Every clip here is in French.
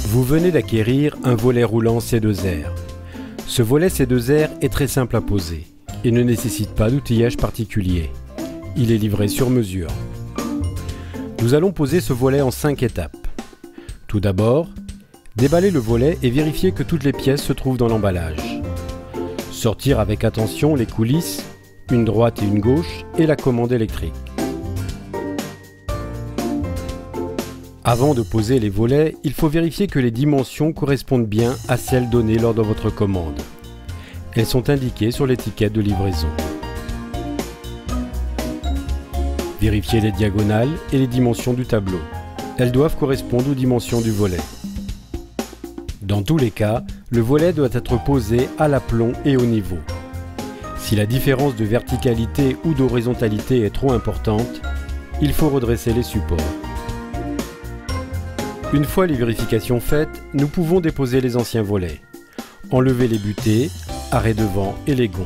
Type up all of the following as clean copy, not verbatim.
Vous venez d'acquérir un volet roulant C2R. Ce volet C2R est très simple à poser et ne nécessite pas d'outillage particulier. Il est livré sur mesure. Nous allons poser ce volet en 5 étapes. Tout d'abord, déballer le volet et vérifier que toutes les pièces se trouvent dans l'emballage. Sortir avec attention les coulisses, une droite et une gauche et la commande électrique. Avant de poser les volets, il faut vérifier que les dimensions correspondent bien à celles données lors de votre commande. Elles sont indiquées sur l'étiquette de livraison. Vérifiez les diagonales et les dimensions du tableau. Elles doivent correspondre aux dimensions du volet. Dans tous les cas, le volet doit être posé à l'aplomb et au niveau. Si la différence de verticalité ou d'horizontalité est trop importante, il faut redresser les supports. Une fois les vérifications faites, nous pouvons déposer les anciens volets. Enlever les butées, arrêts devant et les gonds.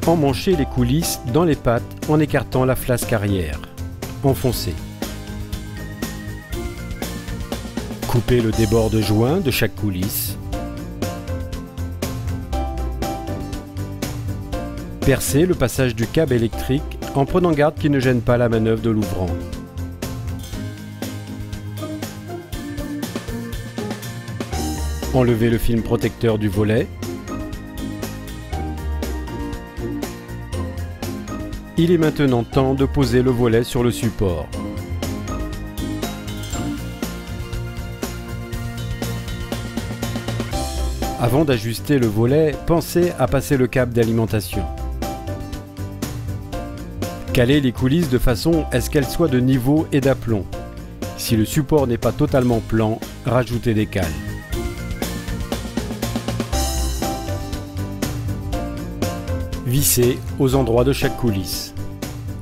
Emmancher les coulisses dans les pattes en écartant la flasque arrière. Enfoncer. Couper le débord de joint de chaque coulisse. Percer le passage du câble électrique en prenant garde qu'il ne gêne pas la manœuvre de l'ouvrant. Enlever le film protecteur du volet. Il est maintenant temps de poser le volet sur le support. Avant d'ajuster le volet, pensez à passer le câble d'alimentation. Calez les coulisses de façon à ce qu'elles soient de niveau et d'aplomb. Si le support n'est pas totalement plan, rajoutez des cales. Vissez aux endroits de chaque coulisse.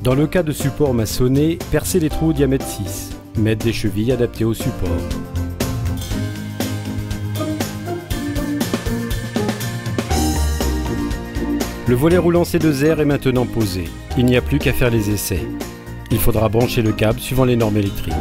Dans le cas de support maçonné, percez les trous diamètre 6. Mettre des chevilles adaptées au support. Le volet roulant C2R est maintenant posé. Il n'y a plus qu'à faire les essais. Il faudra brancher le câble suivant les normes électriques.